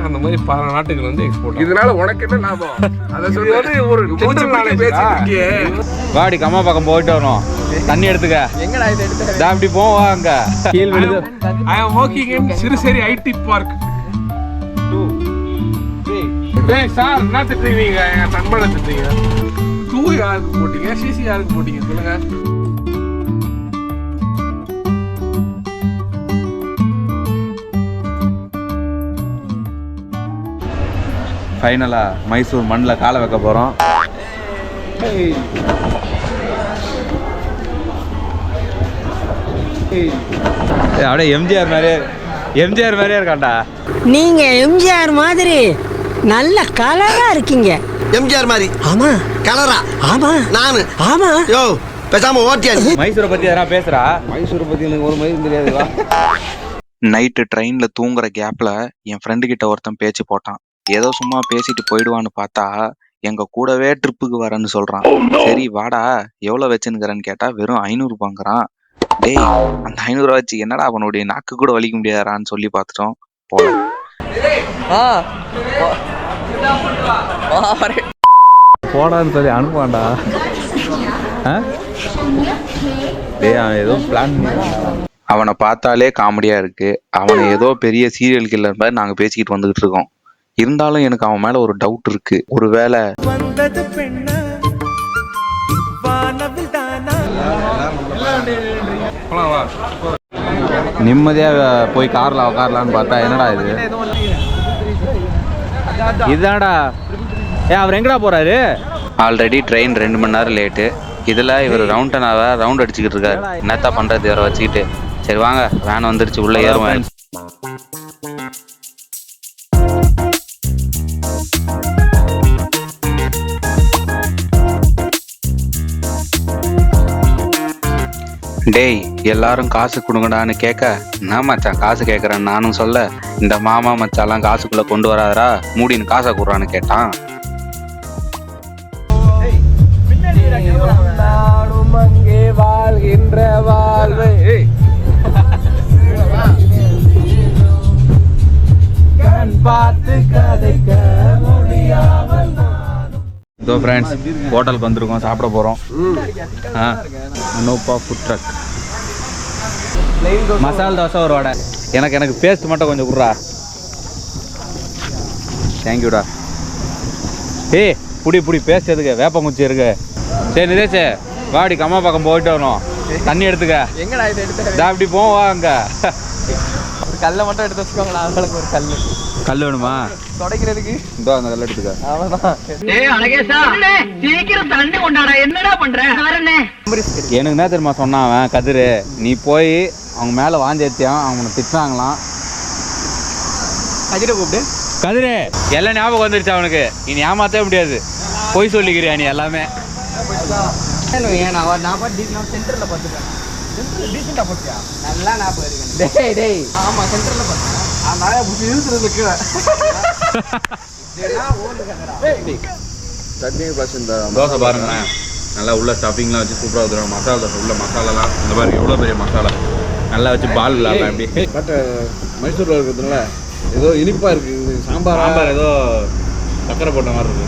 அந்த மாதிரி பல நாட்டுக்கு வந்து எக்ஸ்போர்ட். இதனால உனக்கு என்ன லாபம்? அதை சொல்லி ஒரு பேசிட்டு வாடி கம்மா பக்கம் போயிட்டு வரோம். தண்ணி எடுத்துக்க. எங்கடா இதை எடுத்துக்க? அப்படி போவா அங்க கீழ் விழுது. I am working in Siruseri IT park. 2 3 sir என்ன திட்டுறீங்க? என் நண்பனை திட்டுறீங்க. 2 யாருக்கு போட்டீங்க? சிசி யாருக்கு போட்டீங்க சொல்லுங்க. ஃபைனலா மைசூர் மண்ணில் காலை வைக்க போகிறோம். அப்படியே எம்ஜிஆர் மாதிரியே இருக்காண்டா. நீங்க எம்ஜிஆர் மாதிரி நல்ல கலரா இருக்கீங்க. எம்ஜிஆர் மாதிரி? ஆமா. கலரா? ஆமா. நானு? ஆமா. யோ பேசாம ஓட்டியா? மைசூரை பத்தி எதனா பேசுறா? மைசூரை பத்தி எனக்கு ஒரு மயிரும் தெரியாதுவா. நைட்டு ட்ரெயின்ல தூங்குற கேப்ல என் ஃப்ரெண்டு கிட்ட ஒருத்தன் பேச்சு போட்டான். ஏதோ சும்மா பேசிட்டு போயிடுவான்னு பார்த்தா எங்க கூடவே ட்ரிப்புக்கு வரேன்னு சொல்றான். சரி வாடா எவ்வளவு வச்சுன்னுக்கிறேன்னு கேட்டா வெறும் 500 ரூபாங்கிறான். டேய் அந்த 500 ரூபா வச்சு என்னடா அவனுடைய நாக்கு கூட வலிக்க முடியாதான்னு சொல்லி பார்த்துட்டோம். போடான்னு சொல்லி அனுப்பான்டா. டேய் அவன் ஏதோ பிளான் அவனை பார்த்தாலே காமெடியா இருக்கு. அவனை ஏதோ பெரிய சீரியல் கில்லர் மாதிரி நாங்க பேசிக்கிட்டு வந்துகிட்டு இருக்கோம். இருந்தாலும் எனக்கு அவன் மேல ஒரு டவுட் இருக்கு. ஒருவேளை நிம்மதியா போய் கார்ல உட்காரலான்னு பார்த்தா என்னடா இது? இதுதான்டா. அவர் எங்கடா போறாரு? ஆல்ரெடி ட்ரெயின் 2 மணி நேரம் லேட்டு. இதுல இவர் ரவுண்ட் அடிச்சுக்கிட்டு இருக்காரு. என்னத்தான் பண்றது இவரை வச்சுக்கிட்டு? சரி வாங்க வேன் வந்துருச்சு, உள்ள ஏறுவேன். டேய் எல்லாரும் காசு கொடுங்கடான்னு கேட்க, நான் மச்சான் காசு கேட்கறேன் நானும் சொல்ல, இந்த மாமா மச்சாலாம் காசுக்குள்ள கொண்டு வராதரா, மூடின்னு காசை கொடுறான்னு கேட்டான். இதோ ஃப்ரெண்ட்ஸ் ஹோட்டலுக்கு வந்திருக்கோம், சாப்பிட போகிறோம். அனூப்பா ஃபுட் ட்ரக். மசால் தோசை ஒரு வடை. எனக்கு பேஸ்ட் மட்டும் கொஞ்சம் கொடுறா. தேங்க்யூடா. ஏய் புடி பேஸ்ட் எதுக்கு? வேப்பங்குச்சி இருக்கு. சரி நிதேஷ் வாடி கம்மா பக்கம் போயிட்டு வரணும். தண்ணி எடுத்துக்க. எங்கடா இதை எடுத்துக்க? அப்படி போவா அங்க. ஒரு கல்லை மட்டும் எடுத்து வச்சுக்கோங்களா. அவங்களுக்கு ஒரு கல் வேணுமா தொடக்கிறதுக்கு? இதோ அந்த கல் எடுத்துக்க. எனக்கு என்ன தெரியுமா சொன்னான் அவன் கதிரு, நீ போய் அவங்க மேல வாந்தி ஏத்தியான், அவங்க திட்டாங்களாம். கதிரை கூப்பிடு. கதிரு எல்லாம் ஞாபகம் வந்துருச்சு அவனுக்கு. நீ ஏமாத்தவே முடியாது. போய் சொல்லிக்கிறியா நீ எல்லாமே? நல்லா ஞாபகம் இருக்கு. ஆமா சென்டர்ல பார்த்தேன். தோசை பாருங்களேன், நல்லா உள்ள ஸ்டஃபிங்லாம் வச்சு சூப்பராக வந்துடும். மசாலா தோசை உள்ள மசாலாலாம் இந்த மாதிரி எவ்வளோ பெரிய மசாலா நல்லா வச்சு பால் விளாட்லாம். எப்படி பட் மைசூரில் இருக்கிறதுனால ஏதோ இனிப்பாக இருக்குது. சாம்பார் ஏதோ சக்கரை போட்ட மாதிரி இருக்கு.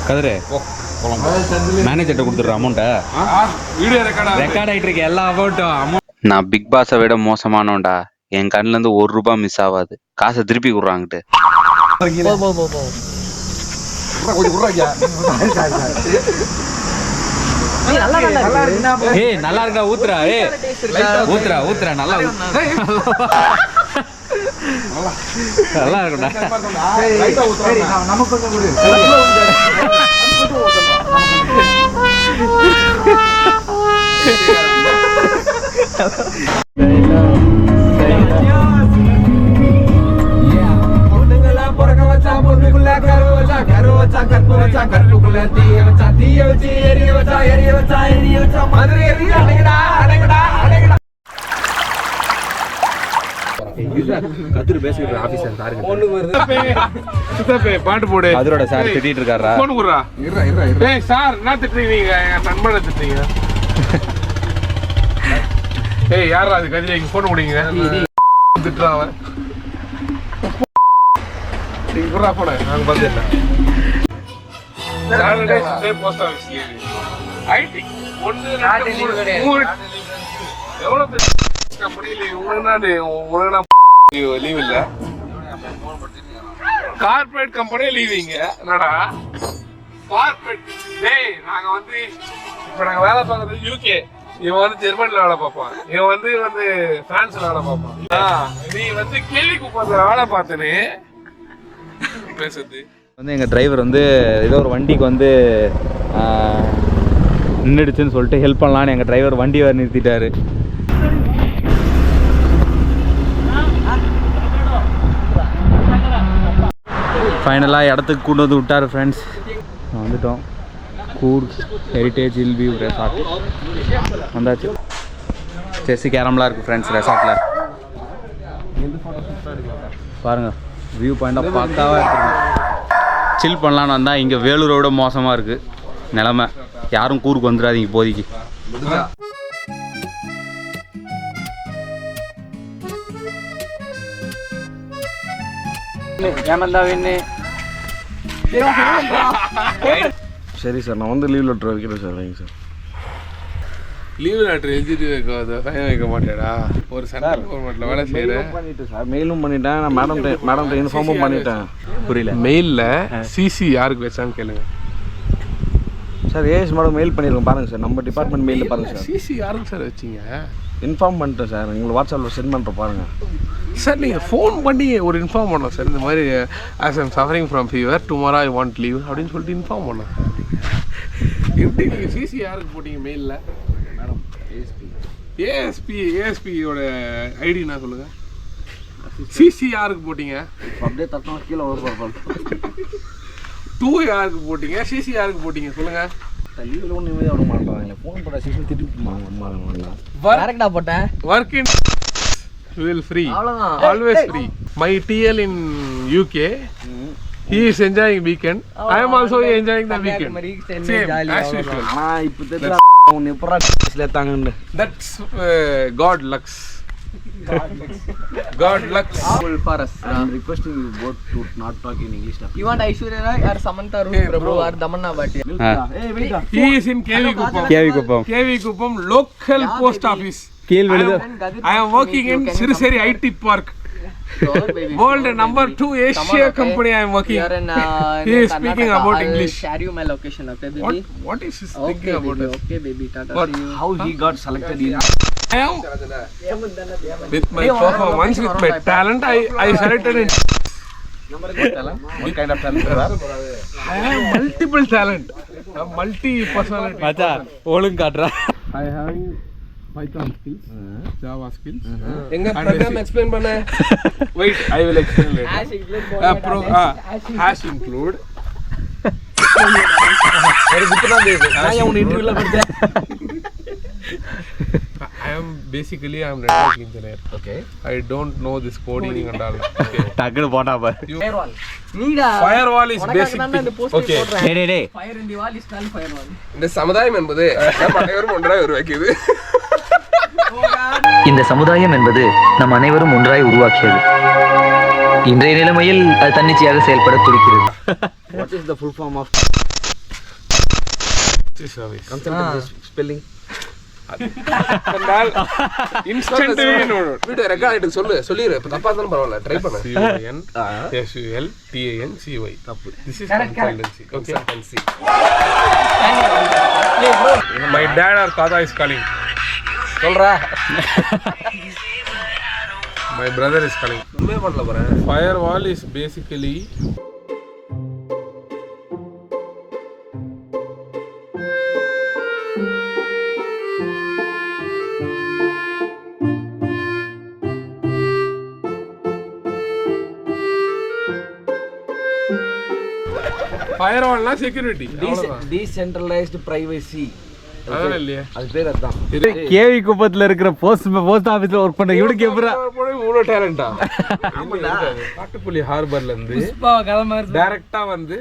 கதிரே மேனேஜர்கிட்ட கொடுத்துட்ற அமௌண்ட்டை. ரெக்கார்ட் ஆகிட்டு இருக்க எல்லா அமௌண்ட்டும். நான் பிக் பாஸை விட மோசமானோண்டா. என் கண்ணுல இருந்து 1 ரூபா மிஸ் ஆகாது. காசை திருப்பி கொடுறாங்கிட்டு. ஏய் நல்லா இருக்கா? ஊத்துறா. ஊத்துறா நல்லா நல்லா இருக்கும்டா. கத்திரி பேசிக்கிற ஆஃபீஸர் சாருங்க சித்தப்பே பாட்டு போடு. அதோட சார் திட்டிட்டு இருக்காரா? போன் குடுறா. ஏய் சார் என்ன திட்டுறீங்க? என் நண்பனை திட்டுறீங்க. ஏய் யாரா அது கதிரை போன் குடிங்க. திட்டுறான் அவன். நீ குடுறா போன. நான் பார்த்தேன். Saturday Sunday post office leave. IT 1 2 3 எவ்வளவு கம்பெனி லீவு? உங்களுக்கு லீவ் இல்ல. கார்ப்பரேட் கம்பெனி லீவிங்க. என்னடா கார்ப்பரேட்? டேய் நாங்க வந்து இப்ப நாங்க வேலை பார்க்கறது யூகே. இவன் வந்து ஜெர்மனில வேலை பார்ப்பான். இவன் வந்து பிரான்ஸ்ல வேலை பார்ப்பான். நீ வந்து கேள்வி குப்பத்துல வேலை பார்த்தனே பேசுறது. வந்து எங்கள் டிரைவர் வந்து ஏதோ ஒரு வண்டிக்கு வந்து நின்றுடுச்சுன்னு சொல்லிட்டு ஹெல்ப் பண்ணலான்னு எங்கள் டிரைவர் வண்டி வேறு நிறுத்திட்டாரு. ஃபைனலாக இடத்துக்கு கூட்டு வந்து விட்டார் ஃப்ரெண்ட்ஸ். வந்துட்டோம். Coorg heritage hill view resort வந்தாச்சு. செஸ்ஸு கேரம்லாம் இருக்குது ஃப்ரெண்ட்ஸ் ரெசார்ட்டில். பாருங்கள் வியூ பாயிண்டாக பக்காவாக இருக்குது. சில் பண்ணலான்னு வந்தால் இங்கே வேலூரோட மோசமாக இருக்குது நிலமை. யாரும் கூருக்கு வந்துடாதீங்க இப்போதைக்கு. சரி சார், நான் வந்து லீவ் லெட்டர் வைக்கிறேன் சார். வைங்க சார். லீவ் லெட்டர் எழுதிட்டு வைக்காத ஃபைன் வைக்க மாட்டேடா. ஒரு சென்ட்ரல் கவர்மெண்ட்ல வேலை செய்கிறேன். பண்ணிட்டேன் சார், மெயிலும் பண்ணிட்டேன். நான் மேடம் இன்ஃபார்மும் பண்ணிட்டேன். புரியல. மெயிலில் சிசி யாருக்கு வச்சான்னு கேளுங்க சார். ஏஎஸ் மேடம் மெயில் பண்ணியிருக்கோம் பாருங்கள் சார். நம்ம டிபார்ட்மெண்ட் மெயிலில் பாருங்கள் சார். சிசி யாருக்கு சார் வச்சிங்க? இன்ஃபார்ம் பண்ணிட்டேன் சார். உங்களுக்கு வாட்ஸ்அப்பில் சென்ட் பண்ணுறோம் பாருங்கள் சார். நீங்கள் ஃபோன் பண்ணி ஒரு இன்ஃபார்ம் பண்ணலாம் சார். இந்த மாதிரி as I'm suffering from fever tomorrow I want leave அப்படின்னு சொல்லிட்டு இன்ஃபார்ம் பண்ணலாம். எப்படி நீங்கள் சிசி யாருக்கு போட்டீங்க மெயிலில்? மேடம் ஏஎஸ்பியோட ஐடி நான் சொல்லுங்கள். சிசி யாருக்கு போட்டீங்க? அப்படியே தட்டணும் கீழே வரும். 2 யாருக்கு போட்டீங்க? சிசி யாருக்கு போட்டீங்க சொல்லுங்கள். லீவில் ஒன்று நிம்மதியாக விட மாட்டாங்க. ஃபோன் பண்ண சிசி திட்டு கரெக்டா போட்டேன். Work in will free. Always free. My TL in UK, he is enjoying weekend. I am also enjoying the weekend. Same as usual. ஆனால் இப்போ தெரியல ஒன்று எப்படா ஏற்றாங்கன்னு. That's God lucks. God lucks. For us. I'm requesting you both to not talk in English. You want Aishwarya Rai or Samantha Roy Prabhu or Damanna Bhatia? Hey, wait. He is in KV Kuppam. KV Kuppam local post office. கீழ் விழுது. I am working in Siriseri IT Park. World number 2 Asia company I am working. He is speaking about English. Share you my location, okay, baby? What is he thinking about it? Okay, baby. Tata. But See you. How he got selected in? I am with my performance, with my talent, I selected in. What kind of talent you have? I have multiple talent, multi personality. மச்சா ஒழுங்கு காட்டுறா. I have Python skills, Java skills. எங்க program explain பண்ண? Wait, I will explain later. Hash include. Hash include. ஒரு குத்துனா தேது. நான் உன் இன்டர்வியூல படிச்சேன். I am basically network engineer. Okay. I don't know this coding and all. Okay. டக்குன்னு போட்டா பாரு. Firewall. நீடா. Firewall is basic thing. Okay. டேய் Fire in the wall is called firewall. இந்த சமுதாயம் என்பது நம் அனைவரும் ஒன்றாய் உருவாக்கியது. இந்த சமுதாயம் என்பது நம் அனைவரும் ஒன்றாய் உருவாக்கியது. இன்றைய நிலைமையில் அது தன்னிச்சையாக செயல்பட துடிக்கிறது. What is the full form of service? concept spelling? Instant video record ஆயிட்டு சொல்லிரு. இப்ப தப்பா இருந்தாலும் பரவாயில்ல, ட்ரை பண்ணு. CULTANCY தப்பு. This is consultancy. Okay. Consultancy. My dad or Tata is calling. சொல்றா. My brother is calling. உண்மையே பண்ணல போறேன். Firewall is basically firewall na security. Decentralized privacy அதான் இல்லையே. அது பேர் அதுதான். கேவி குப்பத்துல இருக்கிற போஸ்ட் ஆபீஸ்ல ஒர்க் பண்ண இவனுக்கு எப்படா இவ்வளோ டேலண்டா? காட்டுப்புள்ளி ஹார்பர்ல இருந்து டைரக்டா வந்து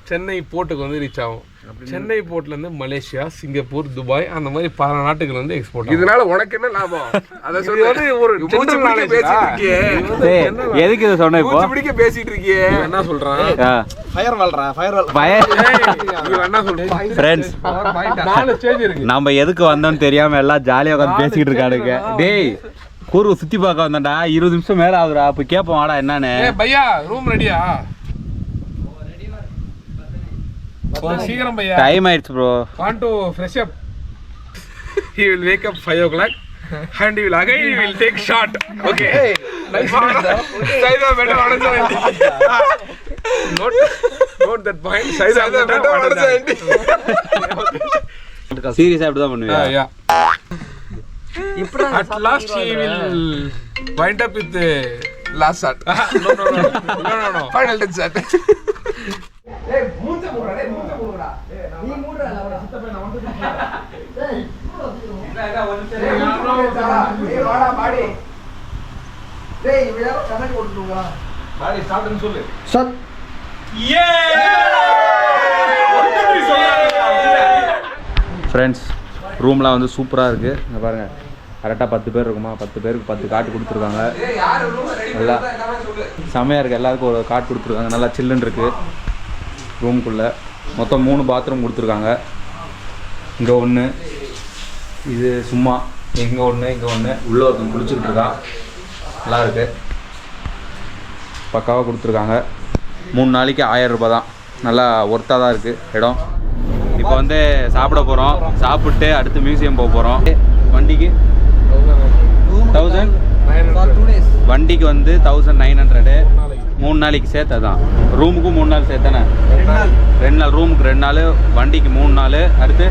சென்னை போர்ட்டுக்கு வந்து ரீச் ஆகும். சென்னை போர்ட்ல இருந்து மலேசியா, சிங்கப்பூர், துபாய் அந்த மாதிரி பல நாட்டுக்கு வந்து எக்ஸ்போர்ட். இதனால உனக்கு என்ன லாபம்? அத சொல்லி ஒரு மூச்சு பிடிக்க பேசிட்டு இருக்கியே. எதுக்கு இதை சொன்ன இப்போ மூச்சு பிடிக்க பேசிட்டு இருக்கியே. என்ன சொல்றான்? ஃபயர் வால்றா, ஃபயர் வால். என்ன சொல்றான்? ஃப்ரெண்ட்ஸ், 4 ஸ்டேஜ் இருக்கு. நம்ம எதுக்கு வந்தோம்னு தெரியாம எல்லாம் ஜாலியா உட்காந்து பேசிக்கிட்டு இருக்கானுங்க. டேய் கூர்வு சுத்தி பார்க்க வந்தேன்டா, 20 நிமிஷம் மேல ஆகுதுடா. அப்ப கேப்போம் வாடா என்னன்னு. பையா ரூம் ரெடியா? சீக்கிரம் பையா, டைம் ஆயிடுச்சு bro. want to fresh up. He will wake up 5 o'clock and he will take shot. Okay, nice. Saida better order note that point. Saida better order. சீரியஸா அப்படி தான் பண்ணுவியா? Yeah. At last he will wind up with the last shot. no. Final touch shot. Friends, ரூம்லாம் வந்து சூப்பராக இருக்குது. இங்கே பாருங்கள், கரெக்டாக 10 பேர் இருக்குமா, 10 பேருக்கு 10 காட்டு கொடுத்துருக்காங்க. நல்லா செம்மையாக இருக்குது. எல்லாருக்கும் ஒரு காட்டு கொடுத்துருக்காங்க. நல்லா சில்லுன்னு இருக்குது ரூமுக்குள்ளே. மொத்தம் 3 பாத்ரூம் கொடுத்துருக்காங்க. இங்கே ஒன்று, இது சும்மா இங்கே ஒன்று, இங்கே ஒன்று. உள்ளே ஒருத்தன் குளிச்சுக்கிட்டு இருக்கான். நல்லா இருக்குது, பக்காவாக கொடுத்துருக்காங்க. 3 நாளைக்கு 1000 ரூபாய் தான். நல்லா ஒர்த்தாக தான் இருக்குது இடம். இப்போ வந்து சாப்பிட போகிறோம். சாப்பிட்டு அடுத்து மியூசியம் போக போகிறோம். வண்டிக்கு 1000, வண்டிக்கு வந்து 1900. 3 நாளைக்கு சேர்த்து தான். ரூமுக்கும் 3 நாள் சேர்த்தானே? 2 நாள் ரூமுக்கு, 2 நாள் வண்டிக்கு, 3 நாள். அடுத்து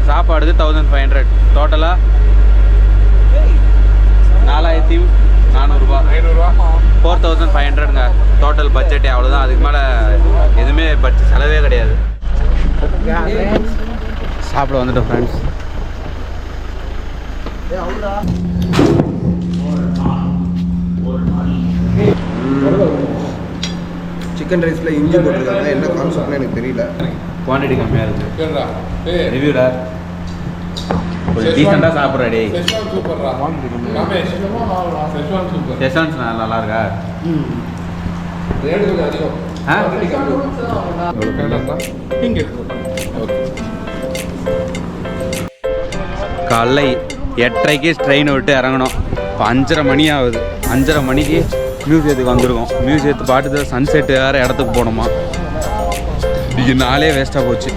சாப்பாடுக்கு 1500. டோட்டலாக 4400 ரூபா. 4500ங்க டோட்டல் பட்ஜெட்டே. அவ்வளோதான், அதுக்கு மேலே எதுவுமே பட்ஜெட் செலவே கிடையாது. சாப்பிட வந்துட்டோம் ஃப்ரெண்ட்ஸ். சிக்கன் ரைஸ்ல இஞ்சி போட்டுருக்காங்க. என்ன கான்செப்ட்னு எனக்கு தெரியல. குவான்டிட்டி கம்மியாக இருக்குது. ரிவ்யூடா ஒரு டீசெண்டாக சாப்பிட்றடி. செஷன்ஸ் நல்லா இருக்கா? காலைல 8:30க்கு ட்ரெயினை விட்டு இறங்கணும். இப்போ 5:30 மணி ஆகுது. 5:30 மணிக்கு மியூசியத்துக்கு வந்திருக்கோம். மியூசியத்தை பாட்டு சன்செட்டு வேறு இடத்துக்கு போகணுமா. இது நாளே வேஸ்ட்டாக போச்சு.